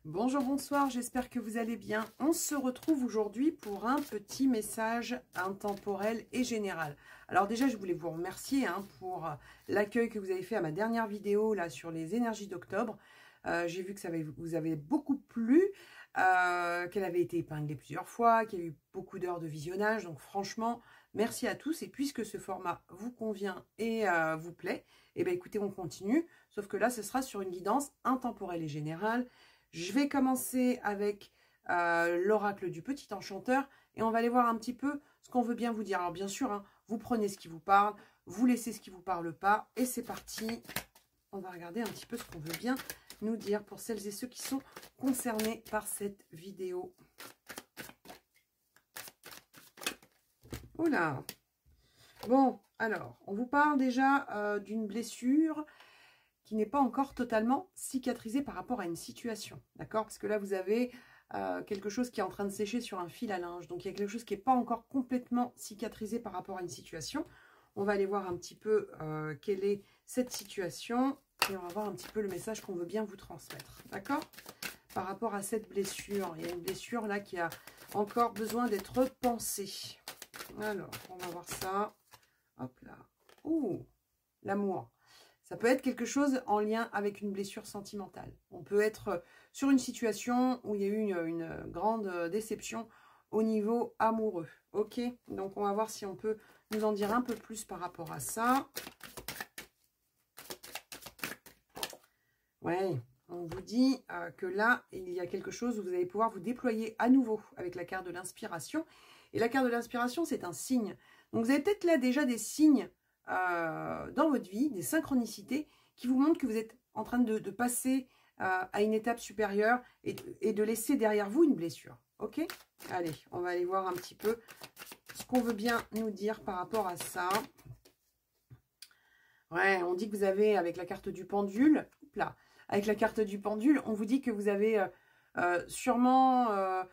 Bonjour, bonsoir, j'espère que vous allez bien. On se retrouve aujourd'hui pour un petit message intemporel et général. Alors déjà, je voulais vous remercier pour l'accueil que vous avez fait à ma dernière vidéo là sur les énergies d'octobre. J'ai vu que ça vous avait beaucoup plu, qu'elle avait été épinglée plusieurs fois, qu'il y a eu beaucoup d'heures de visionnage. Donc franchement, merci à tous. Et puisque ce format vous convient et vous plaît, eh bien écoutez, on continue. Sauf que là, ce sera sur une guidance intemporelle et générale. Je vais commencer avec l'oracle du petit enchanteur et on va aller voir un petit peu ce qu'on veut bien vous dire. Alors bien sûr, vous prenez ce qui vous parle, vous laissez ce qui ne vous parle pas et c'est parti. On va regarder un petit peu ce qu'on veut bien nous dire pour celles et ceux qui sont concernés par cette vidéo. Oula. Bon, alors, on vous parle déjà d'une blessure qui n'est pas encore totalement cicatrisé par rapport à une situation, d'accord? Parce que là, vous avez quelque chose qui est en train de sécher sur un fil à linge. Donc, il y a quelque chose qui n'est pas encore complètement cicatrisé par rapport à une situation. On va aller voir un petit peu quelle est cette situation et on va voir un petit peu le message qu'on veut bien vous transmettre, d'accord? Par rapport à cette blessure, il y a une blessure là qui a encore besoin d'être pensée. Alors, on va voir ça. Hop là. Ouh, l'amour. Ça peut être quelque chose en lien avec une blessure sentimentale. On peut être sur une situation où il y a eu une grande déception au niveau amoureux. Ok, donc on va voir si on peut nous en dire un peu plus par rapport à ça. Ouais, on vous dit que là, il y a quelque chose où vous allez pouvoir vous déployer à nouveau avec la carte de l'inspiration. Et la carte de l'inspiration, c'est un signe. Donc vous avez peut-être là déjà des signes dans votre vie, des synchronicités qui vous montrent que vous êtes en train de passer à une étape supérieure et de laisser derrière vous une blessure. Ok? Allez, on va aller voir un petit peu ce qu'on veut bien nous dire par rapport à ça. Ouais, on dit que vous avez, avec la carte du pendule, là, avec la carte du pendule, on vous dit que vous avez sûrement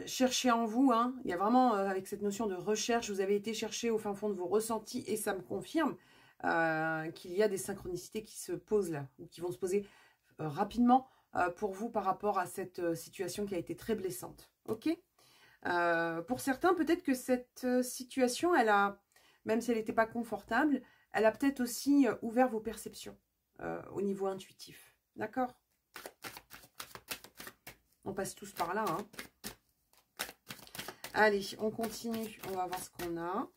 cherché en vous, il y a vraiment, avec cette notion de recherche, vous avez été chercher au fin fond de vos ressentis et ça me confirme qu'il y a des synchronicités qui se posent là, ou qui vont se poser rapidement pour vous par rapport à cette situation qui a été très blessante. Ok? Pour certains, peut-être que cette situation, elle a, même si elle n'était pas confortable, elle a peut-être aussi ouvert vos perceptions au niveau intuitif. D'accord? On passe tous par là, Allez, on continue. On va voir ce qu'on a.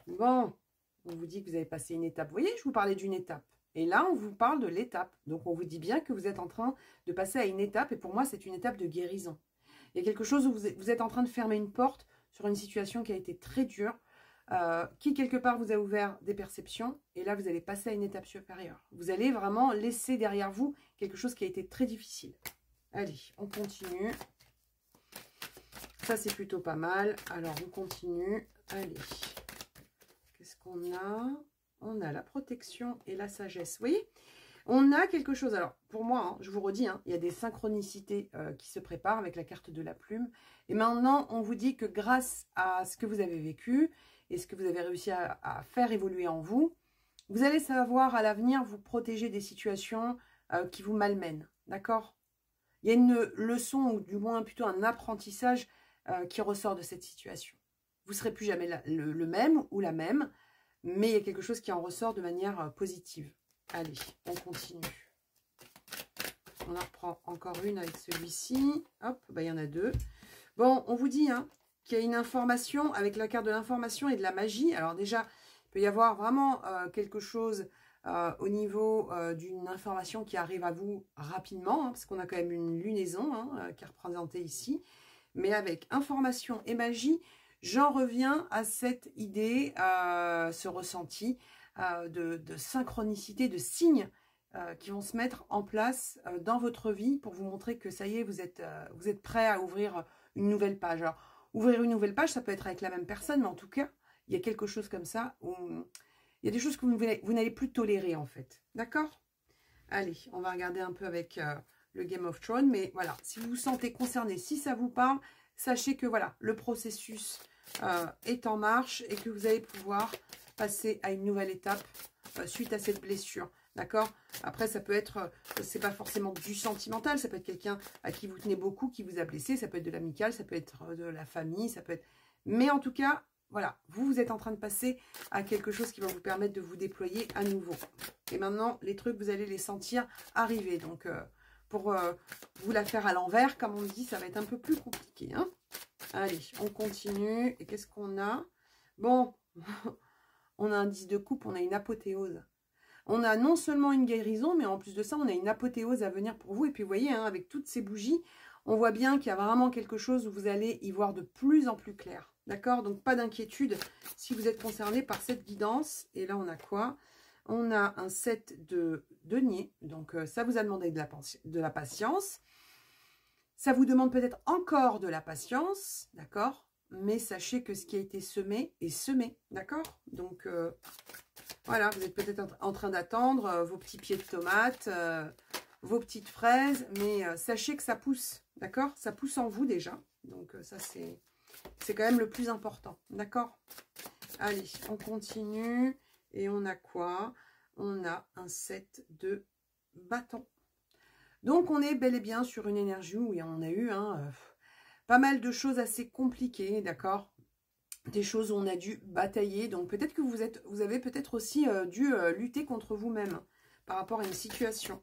Bon, on vous dit que vous avez passé une étape. Vous voyez, je vous parlais d'une étape. Et là, on vous parle de l'étape. Donc, on vous dit bien que vous êtes en train de passer à une étape. Et pour moi, c'est une étape de guérison. Il y a quelque chose où vous êtes en train de fermer une porte sur une situation qui a été très dure, qui, quelque part, vous a ouvert des perceptions. Et là, vous allez passer à une étape supérieure. Vous allez vraiment laisser derrière vous quelque chose qui a été très difficile. Allez, on continue. Ça, c'est plutôt pas mal. Alors, on continue. Allez. Qu'est-ce qu'on a? On a la protection et la sagesse. Vous voyez? On a quelque chose. Alors, pour moi, je vous redis, il y a des synchronicités qui se préparent avec la carte de la plume. Et maintenant, on vous dit que grâce à ce que vous avez vécu et ce que vous avez réussi à faire évoluer en vous, vous allez savoir à l'avenir vous protéger des situations qui vous malmènent. D'accord? Il y a une leçon, ou du moins plutôt un apprentissage qui ressort de cette situation. Vous ne serez plus jamais le même ou la même, mais il y a quelque chose qui en ressort de manière positive. Allez, on continue. On en reprend encore une avec celui-ci. Hop, bah, il y en a deux. Bon, on vous dit qu'il y a une information avec la carte de l'information et de la magie. Alors déjà, il peut y avoir vraiment quelque chose au niveau d'une information qui arrive à vous rapidement, parce qu'on a quand même une lunaison qui est représentée ici. Mais avec information et magie, j'en reviens à cette idée, ce ressenti de synchronicité, de signes qui vont se mettre en place dans votre vie pour vous montrer que ça y est, vous êtes prêt à ouvrir une nouvelle page. Alors, ouvrir une nouvelle page, ça peut être avec la même personne, mais en tout cas, il y a quelque chose comme ça où il y a des choses que vous n'allez plus tolérer en fait. D'accord? Allez, on va regarder un peu avec le Game of Thrones, mais voilà, si vous vous sentez concerné, si ça vous parle, sachez que voilà, le processus est en marche et que vous allez pouvoir passer à une nouvelle étape suite à cette blessure. D'accord? Après, ça peut être, c'est pas forcément du sentimental, ça peut être quelqu'un à qui vous tenez beaucoup, qui vous a blessé, ça peut être de l'amical, ça peut être de la famille, ça peut être... Mais en tout cas, voilà, vous êtes en train de passer à quelque chose qui va vous permettre de vous déployer à nouveau. Et maintenant, les trucs, vous allez les sentir arriver. Donc, pour vous la faire à l'envers, comme on dit, ça va être un peu plus compliqué. Hein. Allez, on continue. Et qu'est-ce qu'on a? Bon, on a un 10 de coupe, on a une apothéose. On a non seulement une guérison, mais en plus de ça, on a une apothéose à venir pour vous. Et puis, vous voyez, hein, avec toutes ces bougies, on voit bien qu'il y a vraiment quelque chose où vous allez y voir de plus en plus clair. D'accord? Donc, pas d'inquiétude si vous êtes concerné par cette guidance. Et là, on a quoi? On a un set de deniers. Donc, ça vous a demandé de la patience. Ça vous demande peut-être encore de la patience. D'accord? Mais sachez que ce qui a été semé est semé. D'accord? Donc... voilà, vous êtes peut-être en train d'attendre vos petits pieds de tomates, vos petites fraises, mais sachez que ça pousse, d'accord? Ça pousse en vous déjà, donc ça c'est quand même le plus important, d'accord? Allez, on continue, et on a quoi? On a un set de bâtons. Donc on est bel et bien sur une énergie où on a eu pas mal de choses assez compliquées, d'accord? Des choses où on a dû batailler. Donc peut-être que vous avez peut-être aussi dû lutter contre vous-même par rapport à une situation.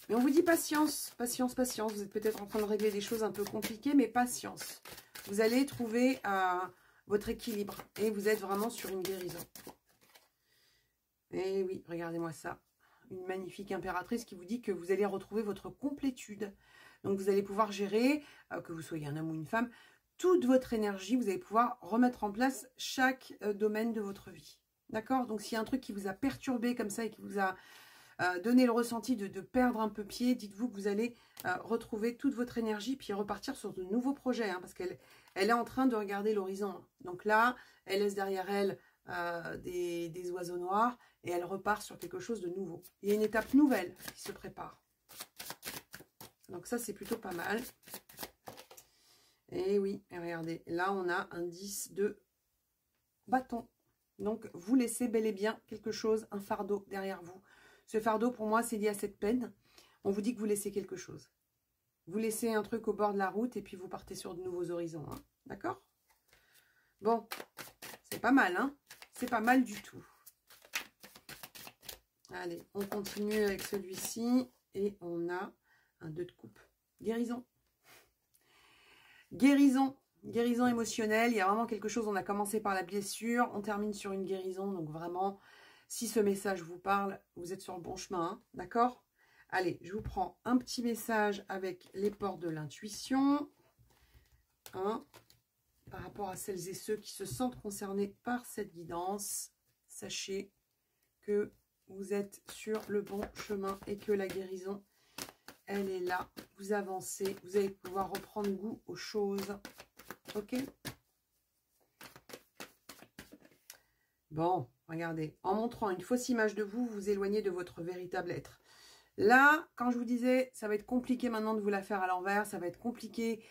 Mais on vous dit patience, patience, patience. Vous êtes peut-être en train de régler des choses un peu compliquées, mais patience. Vous allez trouver votre équilibre et vous êtes vraiment sur une guérison. Et oui, regardez-moi ça. Une magnifique impératrice qui vous dit que vous allez retrouver votre complétude. Donc vous allez pouvoir gérer, que vous soyez un homme ou une femme, toute votre énergie, vous allez pouvoir remettre en place chaque domaine de votre vie. D'accord? Donc, s'il y a un truc qui vous a perturbé comme ça et qui vous a donné le ressenti de perdre un peu pied, dites-vous que vous allez retrouver toute votre énergie puis repartir sur de nouveaux projets. Hein, parce qu'elle est en train de regarder l'horizon. Donc là, elle laisse derrière elle des oiseaux noirs et elle repart sur quelque chose de nouveau. Il y a une étape nouvelle qui se prépare. Donc ça, c'est plutôt pas mal. Et oui, regardez, là on a un 10 de bâton. Donc vous laissez bel et bien quelque chose, un fardeau derrière vous. Ce fardeau pour moi c'est lié à cette peine. On vous dit que vous laissez quelque chose. Vous laissez un truc au bord de la route et puis vous partez sur de nouveaux horizons. Hein. D'accord? Bon, c'est pas mal, hein? C'est pas mal du tout. Allez, on continue avec celui-ci et on a un 2 de coupe. Guérison. Guérison, guérison émotionnelle, il y a vraiment quelque chose, on a commencé par la blessure, on termine sur une guérison, donc vraiment, si ce message vous parle, vous êtes sur le bon chemin, hein, d'accord? Allez, je vous prends un petit message avec les portes de l'intuition, hein, par rapport à celles et ceux qui se sentent concernés par cette guidance. Sachez que vous êtes sur le bon chemin et que la guérison, elle est là, vous avancez, vous allez pouvoir reprendre goût aux choses. Ok? Bon, regardez, en montrant une fausse image de vous, vous vous éloignez de votre véritable être. Là, quand je vous disais, ça va être compliqué maintenant de vous la faire à l'envers, ça va être compliqué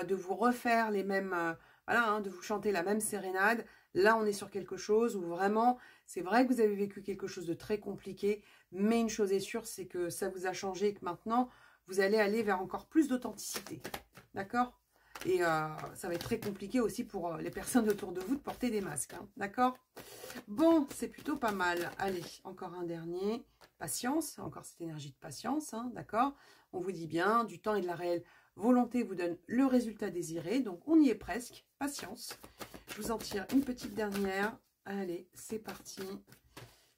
de vous refaire les mêmes, voilà, hein, de vous chanter la même sérénade. Là, on est sur quelque chose où vraiment, c'est vrai que vous avez vécu quelque chose de très compliqué, mais une chose est sûre, c'est que ça vous a changé et que maintenant, vous allez aller vers encore plus d'authenticité. D'accord? Et ça va être très compliqué aussi pour les personnes autour de vous de porter des masques. Hein, d'accord? Bon, c'est plutôt pas mal. Allez, encore un dernier. Patience, encore cette énergie de patience. Hein, d'accord? On vous dit bien, du temps et de la réelle volonté vous donne le résultat désiré. Donc, on y est presque. Patience. Je vous en tire une petite dernière. Allez, c'est parti.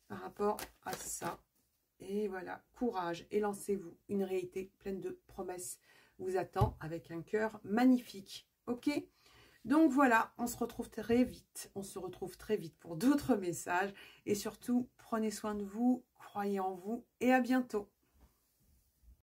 Par rapport à ça. Et voilà, courage et lancez-vous. Une réalité pleine de promesses vous attend avec un cœur magnifique. Ok? Donc voilà, on se retrouve très vite. On se retrouve très vite pour d'autres messages. Et surtout, prenez soin de vous, croyez en vous et à bientôt.